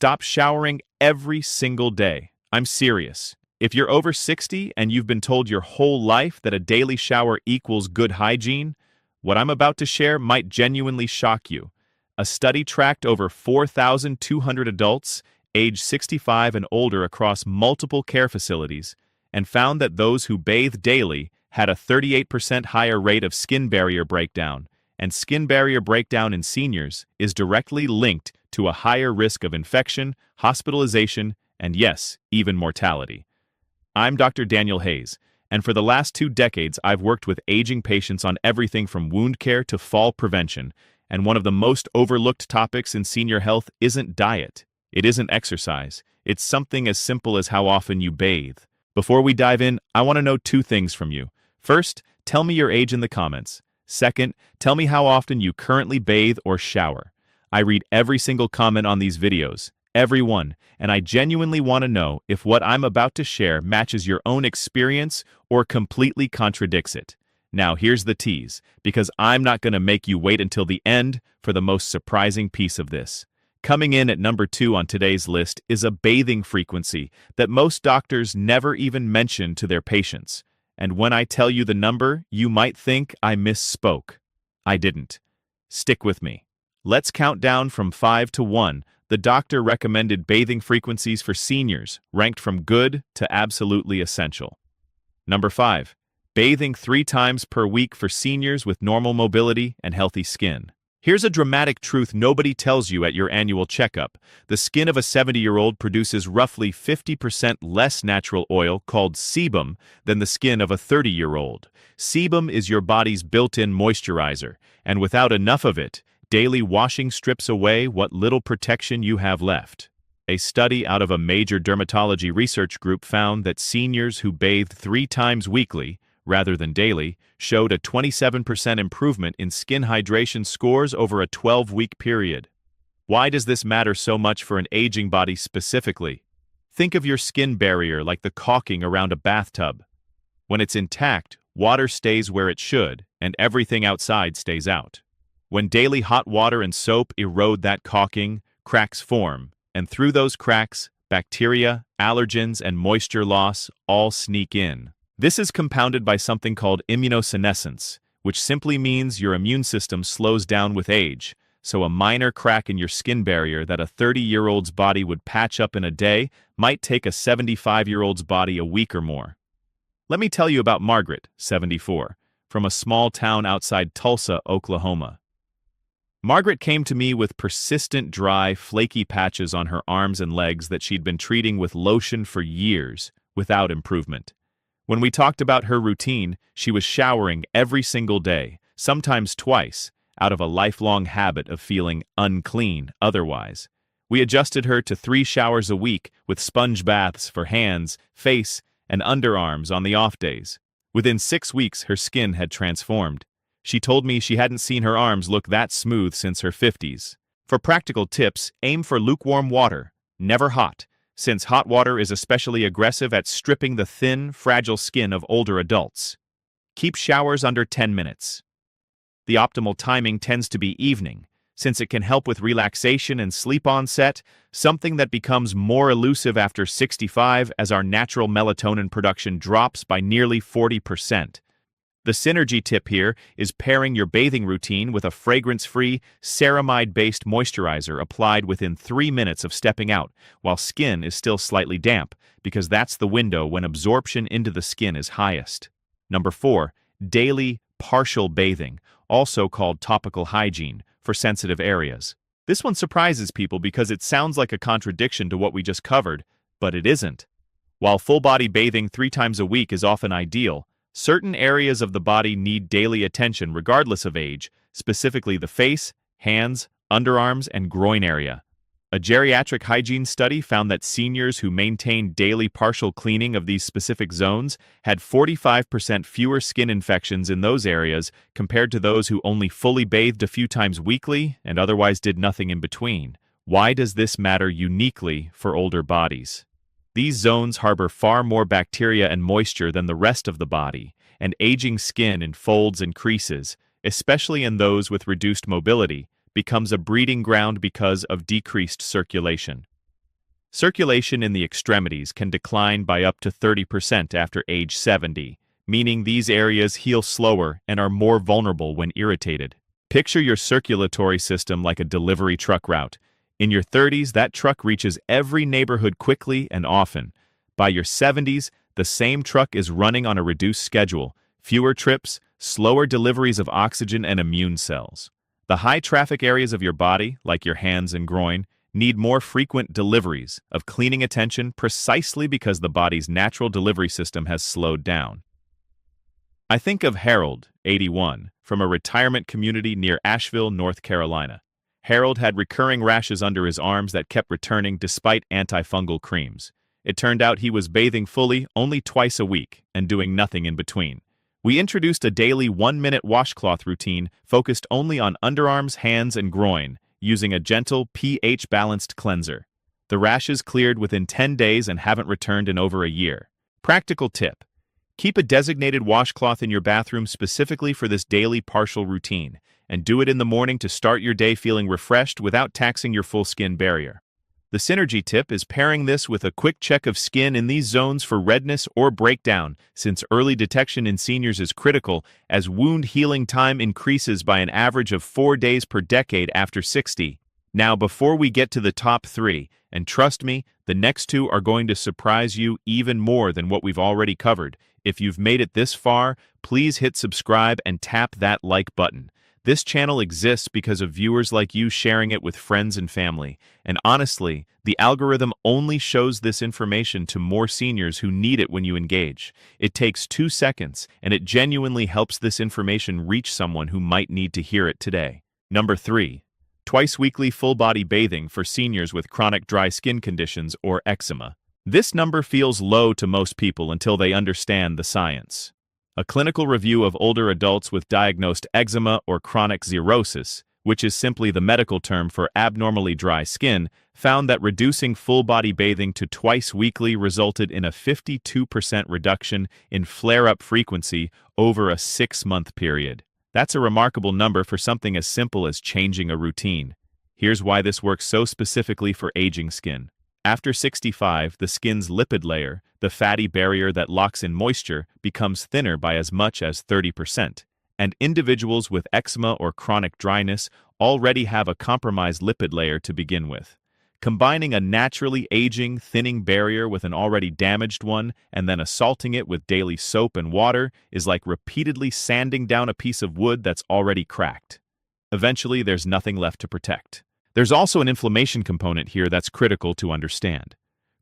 Stop showering every single day. I'm serious. If you're over 60 and you've been told your whole life that a daily shower equals good hygiene, what I'm about to share might genuinely shock you. A study tracked over 4,200 adults aged 65 and older across multiple care facilities and found that those who bathed daily had a 38% higher rate of skin barrier breakdown, and skin barrier breakdown in seniors is directly linked to a higher risk of infection, hospitalization, and yes, even mortality. I'm Dr. Daniel Hayes, and for the last 2 decades I've worked with aging patients on everything from wound care to fall prevention, and one of the most overlooked topics in senior health isn't diet. It isn't exercise. It's something as simple as how often you bathe. Before we dive in, I want to know 2 things from you. First, tell me your age in the comments. Second, tell me how often you currently bathe or shower. I read every single comment on these videos, every one, and I genuinely want to know if what I'm about to share matches your own experience or completely contradicts it. Now here's the tease, because I'm not going to make you wait until the end for the most surprising piece of this. Coming in at number 2 on today's list is a bathing frequency that most doctors never even mention to their patients. And when I tell you the number, you might think I misspoke. I didn't. Stick with me. Let's count down from 5 to 1. The doctor recommended bathing frequencies for seniors, ranked from good to absolutely essential. Number 5. Bathing 3 times per week for seniors with normal mobility and healthy skin. Here's a dramatic truth nobody tells you at your annual checkup. The skin of a 70-year-old produces roughly 50% less natural oil called sebum than the skin of a 30-year-old. Sebum is your body's built-in moisturizer, and without enough of it, daily washing strips away what little protection you have left. A study out of a major dermatology research group found that seniors who bathed 3 times weekly, rather than daily, showed a 27% improvement in skin hydration scores over a 12-week period. Why does this matter so much for an aging body specifically? Think of your skin barrier like the caulking around a bathtub. When it's intact, water stays where it should, and everything outside stays out. When daily hot water and soap erode that caulking, cracks form, and through those cracks, bacteria, allergens, and moisture loss all sneak in. This is compounded by something called immunosenescence, which simply means your immune system slows down with age, so a minor crack in your skin barrier that a 30-year-old's body would patch up in a day might take a 75-year-old's body a week or more. Let me tell you about Margaret, 74, from a small town outside Tulsa, Oklahoma. Margaret came to me with persistent dry, flaky patches on her arms and legs that she'd been treating with lotion for years, without improvement. When we talked about her routine, she was showering every single day, sometimes twice, out of a lifelong habit of feeling unclean otherwise. We adjusted her to 3 showers a week with sponge baths for hands, face, and underarms on the off days. Within 6 weeks, her skin had transformed. She told me she hadn't seen her arms look that smooth since her 50s. For practical tips, aim for lukewarm water, never hot, since hot water is especially aggressive at stripping the thin, fragile skin of older adults. Keep showers under 10 minutes. The optimal timing tends to be evening, since it can help with relaxation and sleep onset, something that becomes more elusive after 65 as our natural melatonin production drops by nearly 40%. The synergy tip here is pairing your bathing routine with a fragrance-free, ceramide-based moisturizer applied within 3 minutes of stepping out, while skin is still slightly damp, because that's the window when absorption into the skin is highest. Number 4, daily partial bathing, also called topical hygiene, for sensitive areas. This one surprises people because it sounds like a contradiction to what we just covered, but it isn't. While full-body bathing 3 times a week is often ideal, certain areas of the body need daily attention regardless of age, specifically the face, hands, underarms, and groin area. A geriatric hygiene study found that seniors who maintained daily partial cleaning of these specific zones had 45% fewer skin infections in those areas compared to those who only fully bathed a few times weekly and otherwise did nothing in between. Why does this matter uniquely for older bodies? These zones harbor far more bacteria and moisture than the rest of the body, and aging skin in folds and creases, especially in those with reduced mobility, becomes a breeding ground because of decreased circulation. Circulation in the extremities can decline by up to 30% after age 70, meaning these areas heal slower and are more vulnerable when irritated. Picture your circulatory system like a delivery truck route. In your 30s, that truck reaches every neighborhood quickly and often. By your 70s, the same truck is running on a reduced schedule, fewer trips, slower deliveries of oxygen and immune cells. The high-traffic areas of your body, like your hands and groin, need more frequent deliveries of cleaning attention precisely because the body's natural delivery system has slowed down. I think of Harold, 81, from a retirement community near Asheville, North Carolina. Harold had recurring rashes under his arms that kept returning despite antifungal creams. It turned out he was bathing fully only twice a week and doing nothing in between. We introduced a daily 1-minute washcloth routine focused only on underarms, hands, and groin, using a gentle pH-balanced cleanser. The rashes cleared within 10 days and haven't returned in over a year. Practical tip: keep a designated washcloth in your bathroom specifically for this daily partial routine, and do it in the morning to start your day feeling refreshed without taxing your full skin barrier. The synergy tip is pairing this with a quick check of skin in these zones for redness or breakdown, since early detection in seniors is critical as wound healing time increases by an average of 4 days per decade after 60. Now, before we get to the top 3, and trust me, the next 2 are going to surprise you even more than what we've already covered. If you've made it this far, please hit subscribe and tap that like button. This channel exists because of viewers like you sharing it with friends and family, and honestly, the algorithm only shows this information to more seniors who need it when you engage. It takes 2 seconds, and it genuinely helps this information reach someone who might need to hear it today. Number 3. Twice weekly full-body bathing for seniors with chronic dry skin conditions or eczema. This number feels low to most people until they understand the science. A clinical review of older adults with diagnosed eczema or chronic xerosis, which is simply the medical term for abnormally dry skin, found that reducing full-body bathing to twice weekly resulted in a 52% reduction in flare-up frequency over a 6-month period. That's a remarkable number for something as simple as changing a routine. Here's why this works so specifically for aging skin. After 65, the skin's lipid layer, the fatty barrier that locks in moisture, becomes thinner by as much as 30%, and individuals with eczema or chronic dryness already have a compromised lipid layer to begin with. Combining a naturally aging, thinning barrier with an already damaged one and then assaulting it with daily soap and water is like repeatedly sanding down a piece of wood that's already cracked. Eventually, there's nothing left to protect. There's also an inflammation component here that's critical to understand.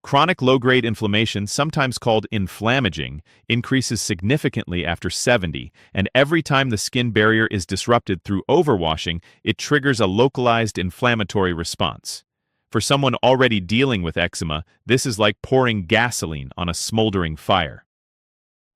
Chronic low-grade inflammation, sometimes called inflammaging, increases significantly after 70, and every time the skin barrier is disrupted through overwashing, it triggers a localized inflammatory response. For someone already dealing with eczema, this is like pouring gasoline on a smoldering fire.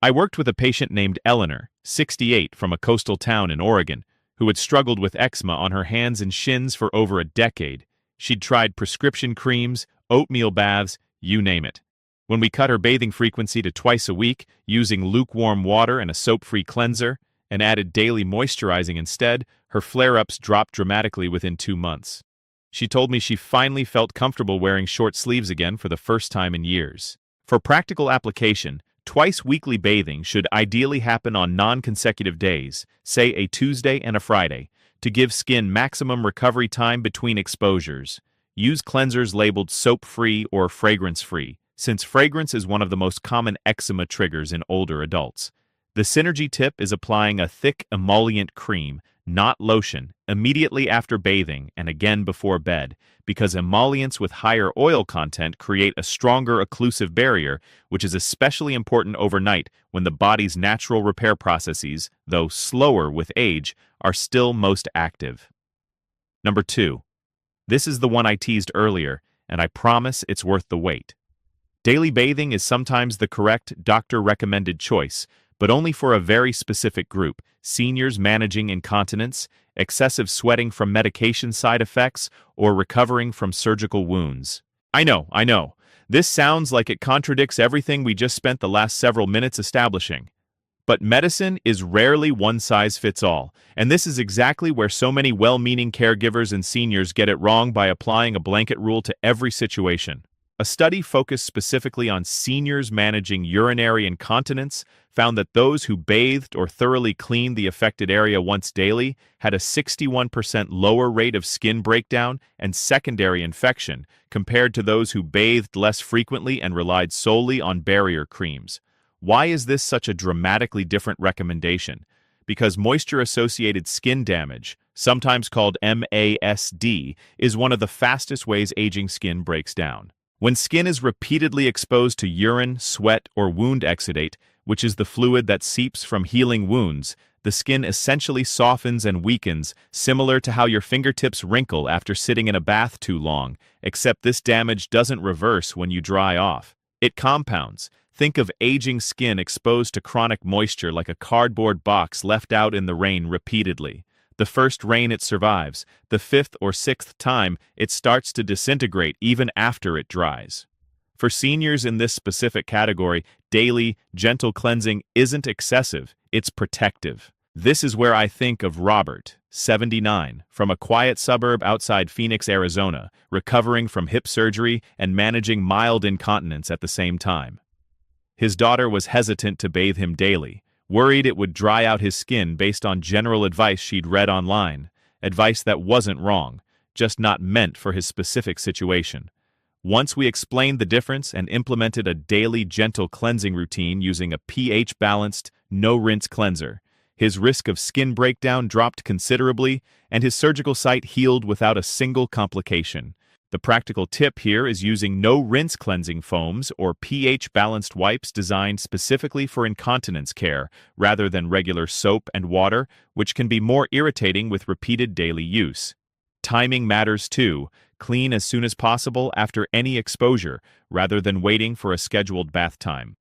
I worked with a patient named Eleanor, 68, from a coastal town in Oregon, who had struggled with eczema on her hands and shins for over a decade. She'd tried prescription creams, oatmeal baths, you name it. When we cut her bathing frequency to twice a week, using lukewarm water and a soap-free cleanser, and added daily moisturizing instead, her flare-ups dropped dramatically within 2 months. She told me she finally felt comfortable wearing short sleeves again for the first time in years. For practical application, twice weekly bathing should ideally happen on non-consecutive days, say a Tuesday and a Friday, to give skin maximum recovery time between exposures. Use cleansers labeled soap-free or fragrance-free, since fragrance is one of the most common eczema triggers in older adults. The synergy tip is applying a thick emollient cream, not lotion, immediately after bathing and again before bed, because emollients with higher oil content create a stronger occlusive barrier, which is especially important overnight when the body's natural repair processes, though slower with age, are still most active. Number 2. This is the one I teased earlier, and I promise it's worth the wait. Daily bathing is sometimes the correct doctor-recommended choice, but only for a very specific group: seniors managing incontinence, excessive sweating from medication side effects, or recovering from surgical wounds. I know. This sounds like it contradicts everything we just spent the last several minutes establishing. But medicine is rarely one size fits all, and this is exactly where so many well-meaning caregivers and seniors get it wrong by applying a blanket rule to every situation. A study focused specifically on seniors managing urinary incontinence found that those who bathed or thoroughly cleaned the affected area once daily had a 61% lower rate of skin breakdown and secondary infection compared to those who bathed less frequently and relied solely on barrier creams. Why is this such a dramatically different recommendation? Because moisture-associated skin damage, sometimes called MASD, is one of the fastest ways aging skin breaks down. When skin is repeatedly exposed to urine, sweat, or wound exudate, which is the fluid that seeps from healing wounds, the skin essentially softens and weakens, similar to how your fingertips wrinkle after sitting in a bath too long, except this damage doesn't reverse when you dry off. It compounds. Think of aging skin exposed to chronic moisture like a cardboard box left out in the rain repeatedly. The first rain it survives, the fifth or sixth time it starts to disintegrate even after it dries. For seniors in this specific category, daily, gentle cleansing isn't excessive, it's protective. This is where I think of Robert, 79, from a quiet suburb outside Phoenix, Arizona, recovering from hip surgery and managing mild incontinence at the same time. His daughter was hesitant to bathe him daily, worried it would dry out his skin based on general advice she'd read online, advice that wasn't wrong, just not meant for his specific situation. Once we explained the difference and implemented a daily gentle cleansing routine using a pH-balanced, no-rinse cleanser, his risk of skin breakdown dropped considerably and his surgical site healed without a single complication. The practical tip here is using no-rinse cleansing foams or pH-balanced wipes designed specifically for incontinence care rather than regular soap and water, which can be more irritating with repeated daily use. Timing matters too. Clean as soon as possible after any exposure rather than waiting for a scheduled bath time.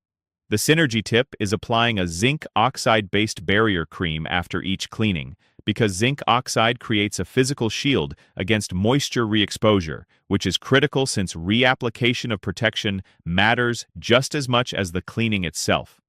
The synergy tip is applying a zinc oxide-based barrier cream after each cleaning, because zinc oxide creates a physical shield against moisture re-exposure, which is critical since reapplication of protection matters just as much as the cleaning itself.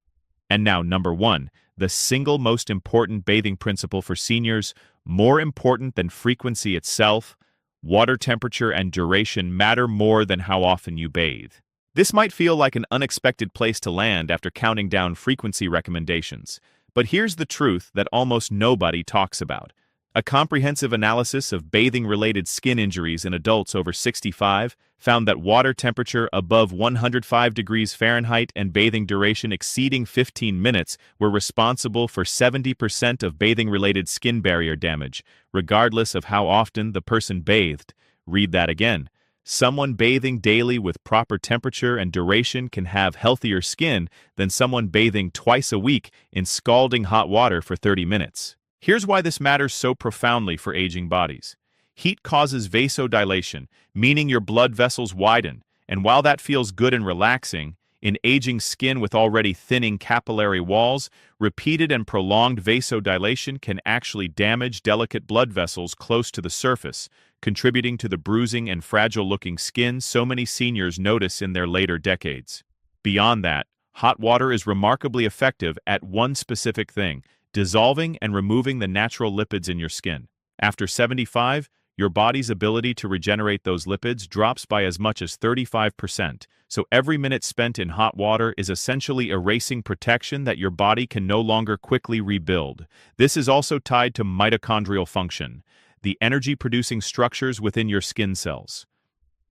And now, number 1, the single most important bathing principle for seniors, more important than frequency itself: water temperature and duration matter more than how often you bathe. This might feel like an unexpected place to land after counting down frequency recommendations, but here's the truth that almost nobody talks about. A comprehensive analysis of bathing-related skin injuries in adults over 65 found that water temperature above 105 degrees Fahrenheit and bathing duration exceeding 15 minutes were responsible for 70% of bathing-related skin barrier damage, regardless of how often the person bathed. Read that again. Someone bathing daily with proper temperature and duration can have healthier skin than someone bathing twice a week in scalding hot water for 30 minutes. Here's why this matters so profoundly for aging bodies. Heat causes vasodilation, meaning your blood vessels widen, and while that feels good and relaxing, in aging skin with already thinning capillary walls, repeated and prolonged vasodilation can actually damage delicate blood vessels close to the surface, contributing to the bruising and fragile-looking skin so many seniors notice in their later decades. Beyond that, hot water is remarkably effective at one specific thing: dissolving and removing the natural lipids in your skin. After 75, your body's ability to regenerate those lipids drops by as much as 35%, so every minute spent in hot water is essentially erasing protection that your body can no longer quickly rebuild. This is also tied to mitochondrial function, the energy-producing structures within your skin cells.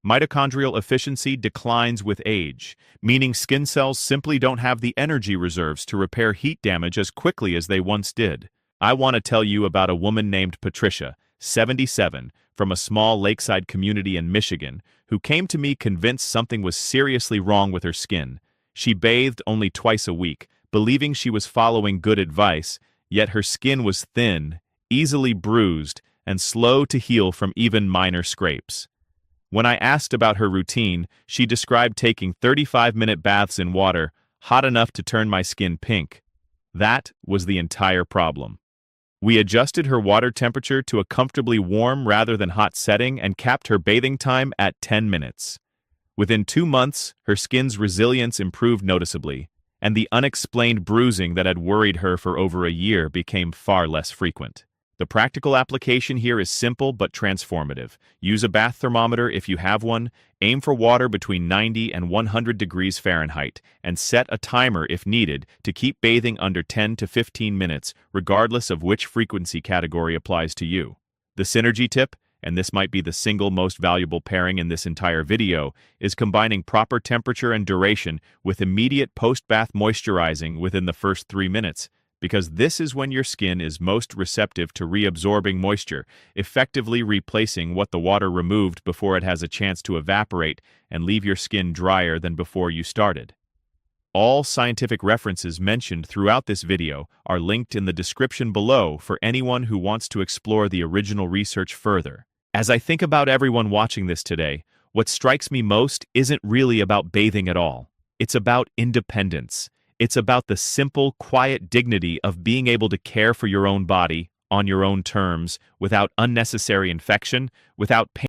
Mitochondrial efficiency declines with age, meaning skin cells simply don't have the energy reserves to repair heat damage as quickly as they once did. I want to tell you about a woman named Patricia, 77, from a small lakeside community in Michigan, who came to me convinced something was seriously wrong with her skin. She bathed only twice a week, believing she was following good advice, yet her skin was thin, easily bruised, and slow to heal from even minor scrapes. When I asked about her routine, she described taking 35-minute baths in water, hot enough to turn my skin pink. That was the entire problem. We adjusted her water temperature to a comfortably warm rather than hot setting and capped her bathing time at 10 minutes. Within 2 months, her skin's resilience improved noticeably, and the unexplained bruising that had worried her for over a year became far less frequent. The practical application here is simple but transformative. Use a bath thermometer if you have one, aim for water between 90 and 100 degrees Fahrenheit, and set a timer if needed to keep bathing under 10 to 15 minutes, regardless of which frequency category applies to you. The synergy tip, and this might be the single most valuable pairing in this entire video, is combining proper temperature and duration with immediate post-bath moisturizing within the first 3 minutes, because this is when your skin is most receptive to reabsorbing moisture, effectively replacing what the water removed before it has a chance to evaporate and leave your skin drier than before you started. All scientific references mentioned throughout this video are linked in the description below for anyone who wants to explore the original research further. As I think about everyone watching this today, what strikes me most isn't really about bathing at all. It's about independence. It's about the simple, quiet dignity of being able to care for your own body, on your own terms, without unnecessary infection, without pain.